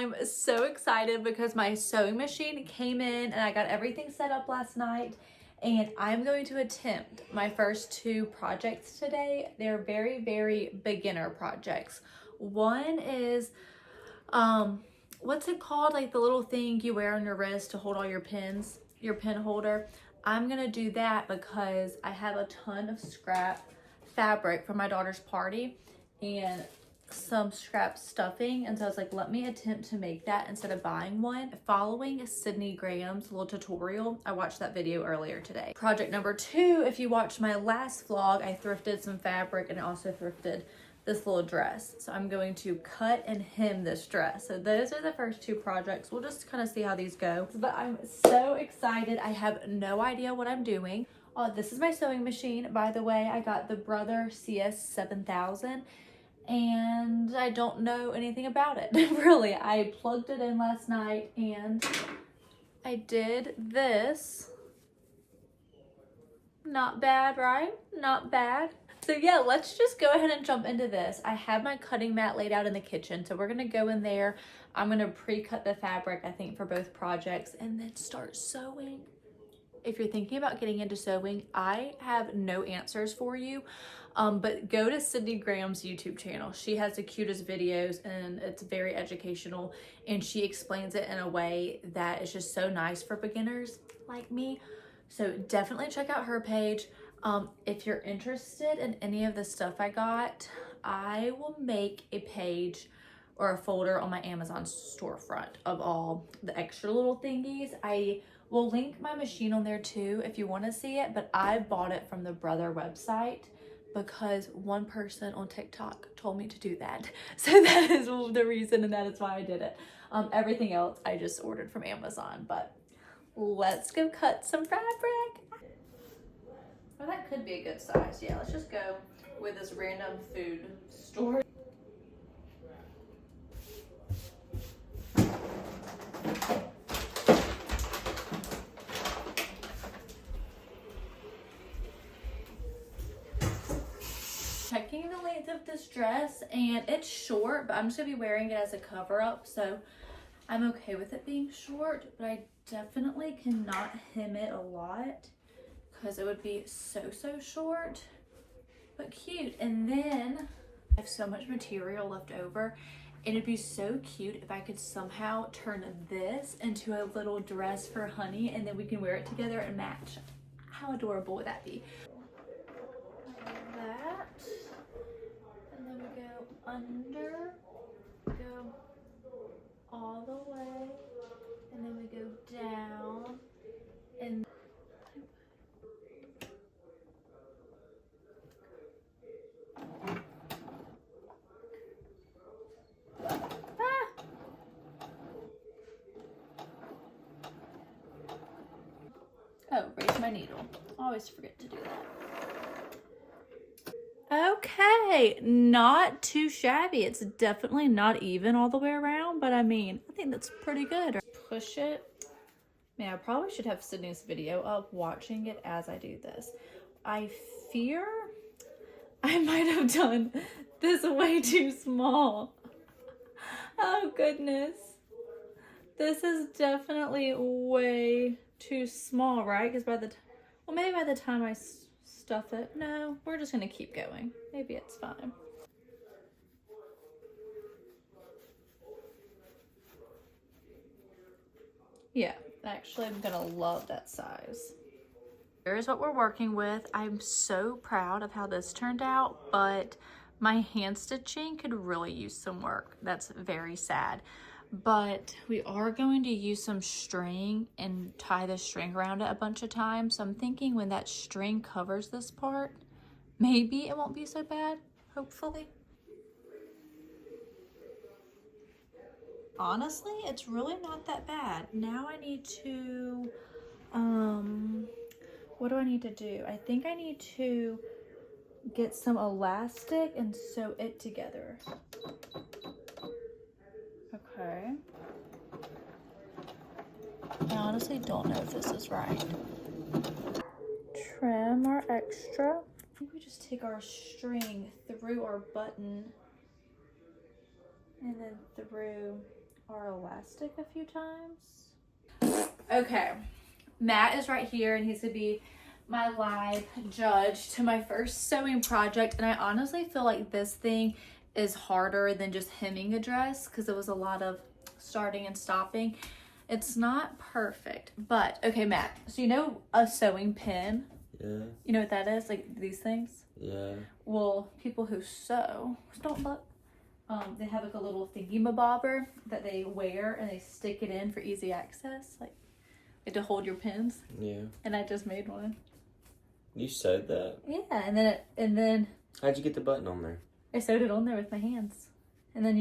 I'm so excited because my sewing machine came in and I got everything set up last night, and I'm going to attempt my first 2 projects today. They're very, very beginner projects. One is, what's it called? Like the little thing you wear on your wrist to hold all your pins, your pin holder. I'm gonna do that because I have a ton of scrap fabric for my daughter's party and some scrap stuffing, and so I was like, let me attempt to make that instead of buying one, following Sydney Graham's little tutorial. I watched that video earlier today. Project number 2, if you watched my last vlog, I thrifted some fabric and I also thrifted this little dress. So I'm going to cut and hem this dress. So those are the first 2 projects. We'll just kind of see how these go. But I'm so excited. I have no idea what I'm doing. This is my sewing machine, by the way. I got the Brother CS7000 and I don't know anything about it. Really. I plugged it in last night and I did this. Not bad, right? Not bad. So yeah, let's just go ahead and jump into this. I have my cutting mat laid out in the kitchen, so we're gonna go in there. I'm gonna pre-cut the fabric, I think, for both projects, and then start sewing. If you're thinking about getting into sewing, I have no answers for you, but go to Sydney Graham's YouTube channel. She has the cutest videos and it's very educational, and she explains it in a way that is just so nice for beginners like me. So definitely check out her page. If you're interested in any of the stuff I got, I will make a page or a folder on my Amazon storefront of all the extra little thingies. I will link my machine on there too if you want to see it, but I bought it from the Brother website because one person on TikTok told me to do that. So that is the reason, and that is why I did it. Everything else I just ordered from Amazon, but let's go cut some fabric. Well, that could be a good size. Yeah, let's just go with this random food store. Checking the length of this dress, and it's short, but I'm just gonna be wearing it as a cover up, so I'm okay with it being short, but I definitely cannot hem it a lot because it would be so short, but cute. And then I have so much material left over, and it'd be so cute if I could somehow turn this into a little dress for Honey, and then we can wear it together and match. How adorable would that be? Like that, and then we go under, go all the way, and then we go down, and oh, raise my needle. Always forget to do that. Okay, not too shabby. It's definitely not even all the way around, but I mean, I think that's pretty good. Push it. Man, I probably should have Sydney's video up watching it as I do this. I fear I might have done this way too small. Oh goodness. This is definitely way too small, right? Because well, maybe by the time I stuff it. No, we're just gonna keep going. Maybe it's fine. Yeah, actually I'm gonna love that size. Here's what we're working with. I'm so proud of how this turned out, but my hand stitching could really use some work. That's very sad. But we are going to use some string and tie the string around it a bunch of times. So I'm thinking when that string covers this part, maybe it won't be so bad, hopefully. Honestly, it's really not that bad. Now I need to, what do I need to do? I think I need to get some elastic and sew it together. Okay. I honestly don't know if this is right. Trim our extra. I think we just take our string through our button and then through our elastic a few times. Okay, Matt is right here and he's gonna be my live judge to my first sewing project. And I honestly feel like this thing is harder than just hemming a dress because it was a lot of starting and stopping. It's not perfect, but okay, Matt, so you know a sewing pin? Yeah. You know what that is? Like these things? Yeah. Well, people who sew, don't look, they have like a little thingy-mabobber that they wear and they stick it in for easy access, like to hold your pins. Yeah. And I just made one. You sewed that? Yeah, and then How'd you get the button on there? I sewed it on there with my hands. And then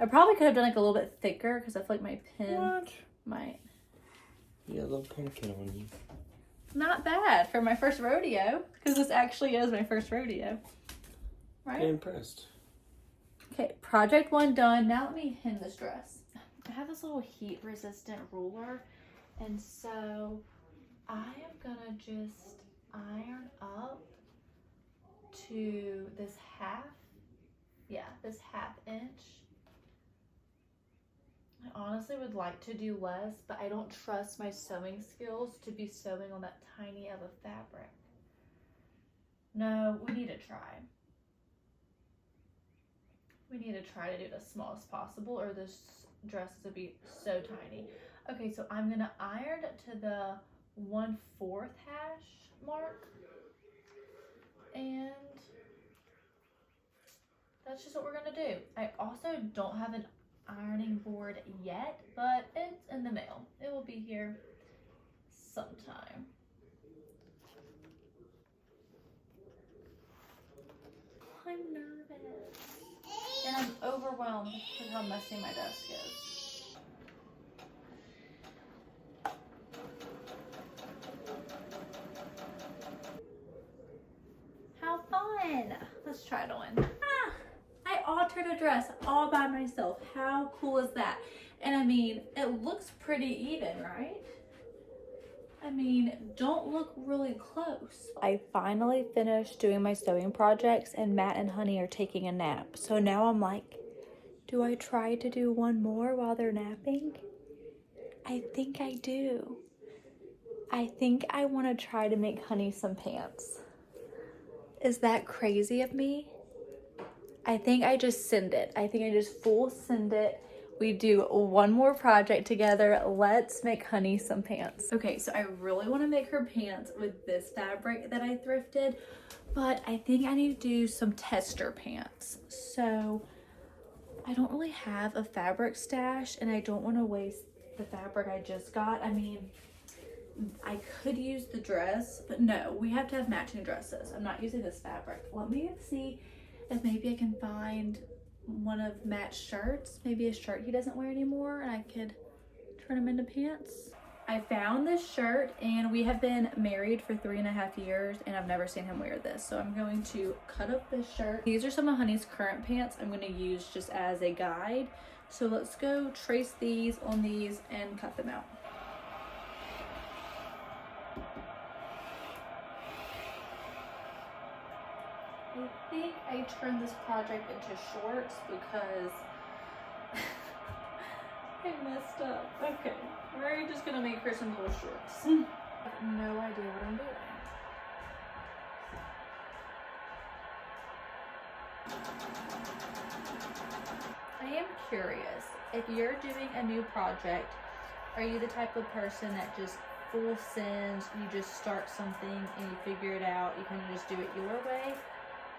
I probably could have done like a little bit thicker because I feel like my pin might. You got a little pumpkin on you. Not bad for my first rodeo, because this actually is my first rodeo. Right? I'm impressed. Okay, project 1 done. Now let me hem this dress. I have this little heat resistant ruler, and so I am gonna just iron up to this this half inch. I honestly would like to do less, but I don't trust my sewing skills to be sewing on that tiny of a fabric. No, we need to try. We need to try to do it as small as possible, or this dress would be so tiny. Okay, so I'm gonna iron to the 1/4 hash mark, and that's just what we're gonna do. I also don't have an ironing board yet, but it's in the mail. It will be here sometime. I'm nervous. And I'm overwhelmed with how messy my desk is. How fun! Let's try it on. I altered a dress all by myself. How cool is that? And I mean, it looks pretty even, right? I mean, don't look really close. I finally finished doing my sewing projects and Matt and Honey are taking a nap. So now I'm like, do I try to do one more while they're napping? I think I do. I think I want to try to make Honey some pants. Is that crazy of me? I think I just send it. I think I just full send it. We do one more project together. Let's make Honey some pants. Okay, so I really want to make her pants with this fabric that I thrifted, but I think I need to do some tester pants. So I don't really have a fabric stash and I don't want to waste the fabric I just got. I mean, I could use the dress, but no, we have to have matching dresses. I'm not using this fabric. Let me see if maybe I can find one of Matt's shirts, maybe a shirt he doesn't wear anymore, and I could turn them into pants. I found this shirt and we have been married for 3.5 years and I've never seen him wear this. So I'm going to cut up this shirt. These are some of Honey's current pants I'm going to use just as a guide. So let's go trace these on these and cut them out. I think I turned this project into shorts because I messed up. Okay, we're just gonna make her some little shorts. I have no idea what I'm doing. I am curious, if you're doing a new project, are you the type of person that just full sends, you just start something and you figure it out, you kind of just do it your way?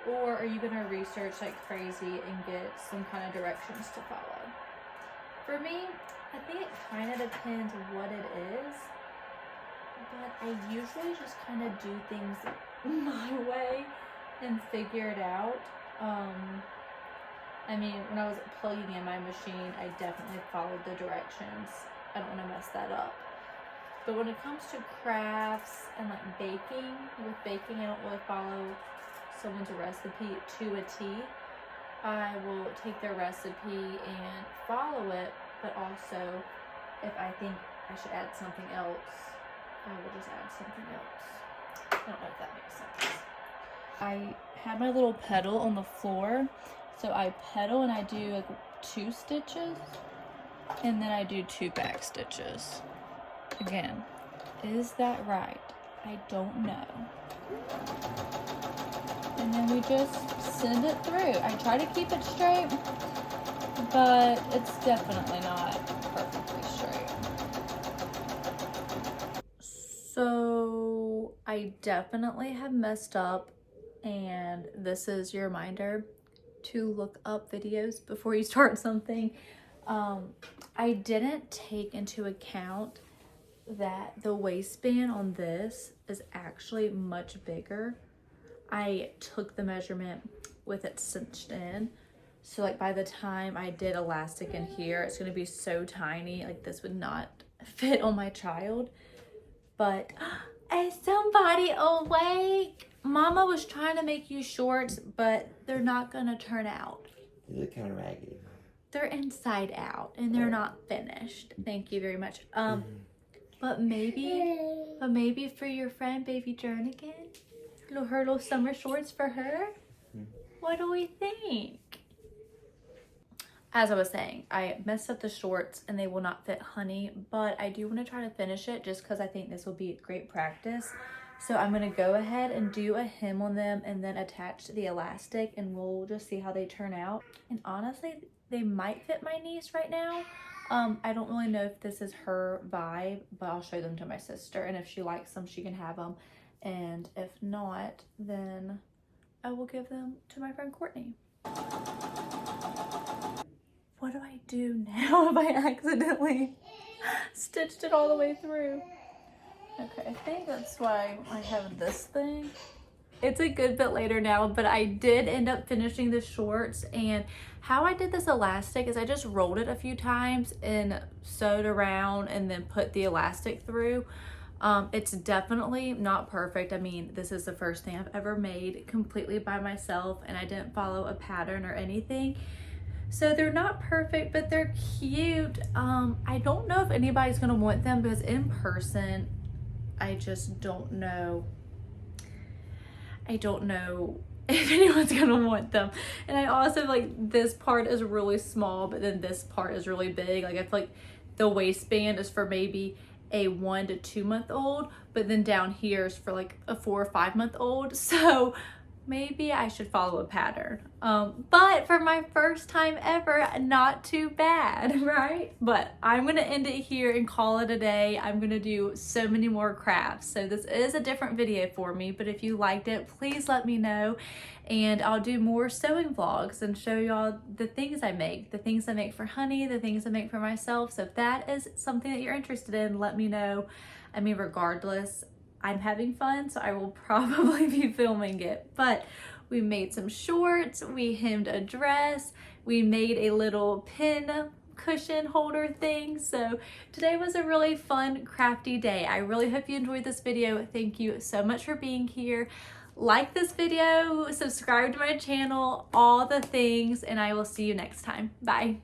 Or are you gonna research like crazy and get some kind of directions to follow? For me, I think it kind of depends what it is, but I usually just kind of do things my way and figure it out. I mean, when I was plugging in my machine, I definitely followed the directions. I don't want to mess that up. But when it comes to crafts and like baking, with baking, I don't really follow someone's recipe to a T. I will take their recipe and follow it, but also if I think I should add something else, I will just add something else. I don't know if that makes sense. I have my little pedal on the floor, so I pedal and I do like 2 stitches, And then I do 2 back stitches. Again, is that right? I don't know. And then we just send it through. I try to keep it straight, but it's definitely not perfectly straight. So I definitely have messed up, and this is your reminder to look up videos before you start something. I didn't take into account that the waistband on this is actually much bigger. I took the measurement with it cinched in, so like by the time I did elastic in here, it's gonna be so tiny, like this would not fit on my child. But is somebody awake? Mama was trying to make you shorts, but they're not gonna turn out. They look kind of raggedy. They're inside out and they're not finished. Thank you very much. But maybe for your friend Baby Jernigan, her little summer shorts for her. What do we think? As I was saying, I messed up the shorts and they will not fit Honey, but I do want to try to finish it just because I think this will be great practice. So I'm going to go ahead and do a hem on them and then attach the elastic, and we'll just see how they turn out. And honestly, they might fit my niece right now. I don't really know if this is her vibe, but I'll show them to my sister, and if she likes them, she can have them. And if not, then I will give them to my friend Courtney. What do I do now if I accidentally stitched it all the way through? Okay, I think that's why I have this thing. It's a good bit later now, but I did end up finishing the shorts, and how I did this elastic is I just rolled it a few times and sewed around and then put the elastic through. It's definitely not perfect. I mean, this is the first thing I've ever made completely by myself, and I didn't follow a pattern or anything. So they're not perfect, but they're cute. I don't know if anybody's gonna want them because in person, I just don't know. I don't know if anyone's gonna want them. And I also like this part is really small, but then this part is really big. Like I feel like the waistband is for maybe a 1 to 2 month old, but then down here is for like a 4 or 5 month old. So maybe I should follow a pattern. But for my first time ever, not too bad, right? But I'm gonna end it here and call it a day. I'm gonna do so many more crafts. So this is a different video for me, but if you liked it, please let me know. And I'll do more sewing vlogs and show y'all the things I make for Honey, the things I make for myself. So if that is something that you're interested in, let me know. I mean, regardless, I'm having fun, so I will probably be filming it. But we made some shorts, we hemmed a dress, we made a little pin cushion holder thing. So today was a really fun, crafty day. I really hope you enjoyed this video. Thank you so much for being here. Like this video, subscribe to my channel, all the things, and I will see you next time. Bye.